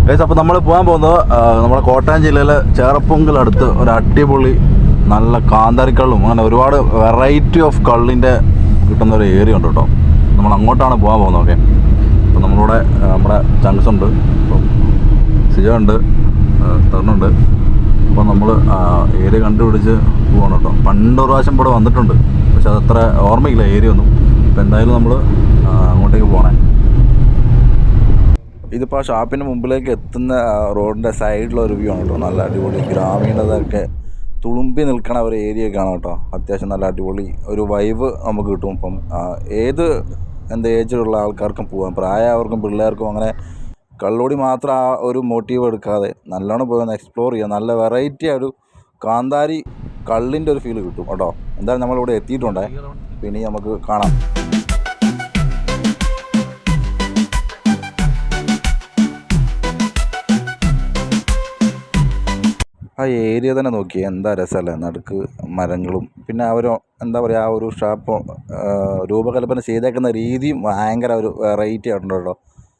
Guys, അപ്പോൾ നമ്മൾ പോകാൻ പോകുന്നത് നമ്മുടെ കോട്ടയം ജില്ലയിലെ ചേറപ്പുങ്കലടുത്ത് ഒരു അടിപൊളി നല്ല കാന്താരിക്കള്ളും അങ്ങനെ ഒരുപാട് വെറൈറ്റി ഓഫ് കള്ളിൻ്റെ കിട്ടുന്ന ഒരു ഏരിയ ഉണ്ട് കേട്ടോ. നമ്മൾ അങ്ങോട്ടാണ് പോകാൻ പോകുന്നത്. ഓക്കെ, അപ്പോൾ നമ്മളിവിടെ നമ്മുടെ ചങ്സ് ഉണ്ട്, അപ്പം സിജോ ഉണ്ട്, തരുണുണ്ട്. അപ്പോൾ നമ്മൾ ഏരിയ കണ്ടുപിടിച്ച് പോകണം കേട്ടോ. പണ്ടൊരു പ്രാവശ്യം ഇവിടെ വന്നിട്ടുണ്ട്, പക്ഷെ അതത്ര ഓർമ്മയില്ല ഏരിയ ഒന്നും. അപ്പോൾ എന്തായാലും നമ്മൾ അങ്ങോട്ടേക്ക് പോകണേ. ഇതിപ്പോൾ ആ ഷാപ്പിൻ്റെ മുമ്പിലേക്ക് എത്തുന്ന റോഡിൻ്റെ സൈഡിലുള്ള ഒരു വ്യൂ ആണ് കേട്ടോ. നല്ല അടിപൊളി ഗ്രാമീണതൊക്കെ തുളുമ്പി നിൽക്കണ ഒരു ഏരിയ ഒക്കെ ആണ് കേട്ടോ. അത്യാവശ്യം നല്ല അടിപൊളി ഒരു വൈബ് നമുക്ക് കിട്ടും. ഇപ്പം ഏത് ഏജിലുള്ള ആൾക്കാർക്കും പോകാം, പ്രായമായവർക്കും പിള്ളേർക്കും. അങ്ങനെ കള്ളോടി മാത്രം ആ ഒരു മോട്ടീവ് എടുക്കാതെ നല്ലോണം പോയി ഒന്ന് എക്സ്പ്ലോർ ചെയ്യാം. നല്ല വെറൈറ്റി ഒരു കാന്താരി കള്ളിൻ്റെ ഒരു ഫീൽ കിട്ടും കേട്ടോ. എന്തായാലും നമ്മളിവിടെ എത്തിയിട്ടുണ്ടേ, പിന്നെ നമുക്ക് കാണാം. ആ ഏരിയ തന്നെ നോക്കി എന്താ രസമല്ലേ, നടുക്ക് മരങ്ങളും പിന്നെ അവർ എന്താ പറയുക ആ ഒരു ഷാപ്പ് രൂപകൽപ്പന ചെയ്തേക്കുന്ന രീതിയും ഭയങ്കര ഒരു വെറൈറ്റി ആയിട്ടുണ്ട് കേട്ടോ.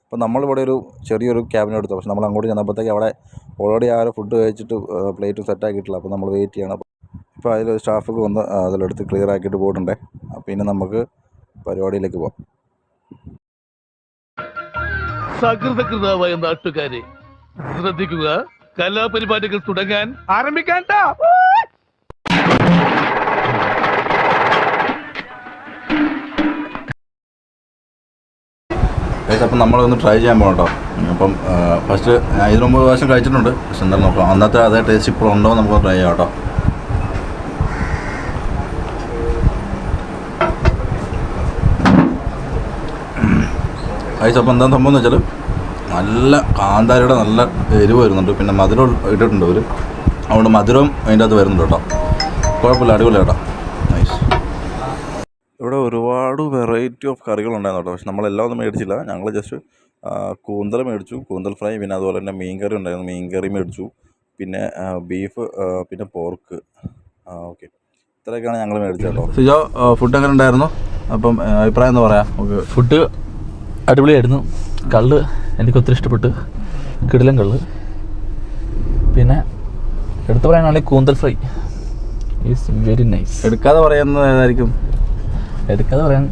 അപ്പോൾ നമ്മളിവിടെ ഒരു ചെറിയൊരു ക്യാബിൻ എടുത്തു, പക്ഷെ നമ്മൾ അങ്ങോട്ട് ചെന്നപ്പോഴത്തേക്ക് അവിടെ ഓൾറെഡി ആ ഒരു ഫുഡ് കഴിച്ചിട്ട് പ്ലേറ്റും സെറ്റാക്കിയിട്ടില്ല. അപ്പോൾ നമ്മൾ വെയിറ്റ് ചെയ്യണം. ഇപ്പോൾ അതിൽ സ്റ്റാഫൊക്കെ വന്ന് അതിലെടുത്ത് ക്ലിയർ ആക്കിയിട്ട് പോയിട്ടുണ്ടേ. പിന്നെ നമുക്ക് പരിപാടിയിലേക്ക് പോകാം. സകൃതകൃതാവായ നാട്ടുകാരെ ശ്രദ്ധിക്കുക, കലാപരിപാടികൾ തുടങ്ങാൻ ആരംഭിക്കാൻ. അപ്പം നമ്മളൊന്ന് ട്രൈ ചെയ്യാൻ പോകണം കേട്ടോ. അപ്പം ഫസ്റ്റ് ഇതിന് മുമ്പ് പ്രാവശ്യം കഴിച്ചിട്ടുണ്ട്, പക്ഷെ എന്തായാലും നോക്കാം അന്നത്തെ അതേ ടേസ്റ്റ് ഇപ്പോൾ ഉണ്ടോ നമുക്ക് ട്രൈ ചെയ്യാം കേട്ടോ. അപ്പം എന്താ സംഭവം എന്ന് വെച്ചാൽ നല്ല കാന്താരിയുടെ നല്ല എരിവ് വരുന്നുണ്ട്, പിന്നെ മധുരം ഇട്ടിട്ടുണ്ട് അവർ. അതുകൊണ്ട് മധുരം അതിൻ്റെ അകത്ത് വരുന്നുണ്ട് കേട്ടോ. കുഴപ്പമില്ല, അടിപൊളി കേട്ടോ, നൈസ്. ഇവിടെ ഒരുപാട് വെറൈറ്റി ഓഫ് കറികളുണ്ടായിരുന്നു കേട്ടോ. പക്ഷെ നമ്മളെല്ലാം ഒന്നും മേടിച്ചില്ല. ഞങ്ങൾ ജസ്റ്റ് കൂന്തൽ മേടിച്ചു, കൂന്തൽ ഫ്രൈ, പിന്നെ അതുപോലെ തന്നെ മീൻകറി ഉണ്ടായിരുന്നു, മീൻകറി മേടിച്ചു, പിന്നെ ബീഫ്, പിന്നെ പോർക്ക്. ഓക്കെ, ഇത്രയൊക്കെയാണ് ഞങ്ങൾ മേടിച്ചത് കേട്ടോ. സിജോ, ഫുഡ് എങ്ങനെ ഉണ്ടായിരുന്നു? അപ്പം അഭിപ്രായം എന്ന് പറയാം. ഓക്കെ, ഫുഡ് അടിപൊളിയായിരുന്നു. കള്ള് എനിക്ക് ഒത്തിരി ഇഷ്ടപ്പെട്ടു, കിടിലൻ കള്ള്. പിന്നെ എടുത്തു പറയാനാണെങ്കിൽ കൂന്തൽ ഫ്രൈ ഈസ് വെരി നൈസ്. എടുക്കാതെ പറയുന്നത് ഏതായിരിക്കും? എടുക്കാതെ പറയാൻ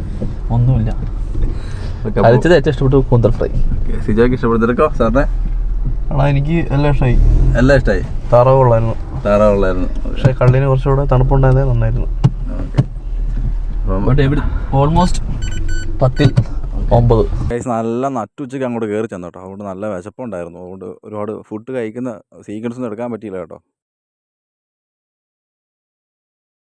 ഒന്നുമില്ല, കഴിച്ചത് ഏറ്റവും ഇഷ്ടപ്പെട്ടു കൂന്തൽ ഫ്രൈ. സിജോയ്ക്ക് ഇഷ്ടപ്പെടുത്തിരിക്കോ സാറിനെ? എനിക്ക് എല്ലാം ഇഷ്ടമായി. എല്ലാം ഇഷ്ടമായി. താറാവ് കൊള്ളായിരുന്നു, പക്ഷേ കള്ളിന് കുറച്ചുകൂടെ തണുപ്പുണ്ടായതേ നന്നായിരുന്നു. ഓൾമോസ്റ്റ് 10ൽ 9. നല്ല നട്ടുച്ചയ്ക്ക് അങ്ങോട്ട് കയറി ചെന്നു കേട്ടോ. അതുകൊണ്ട് നല്ല വിശപ്പുണ്ടായിരുന്നു. അതുകൊണ്ട് ഒരുപാട് ഫുഡ് കഴിക്കുന്ന സീക്വൻസ് ഒന്നും എടുക്കാൻ പറ്റിയില്ല കേട്ടോ.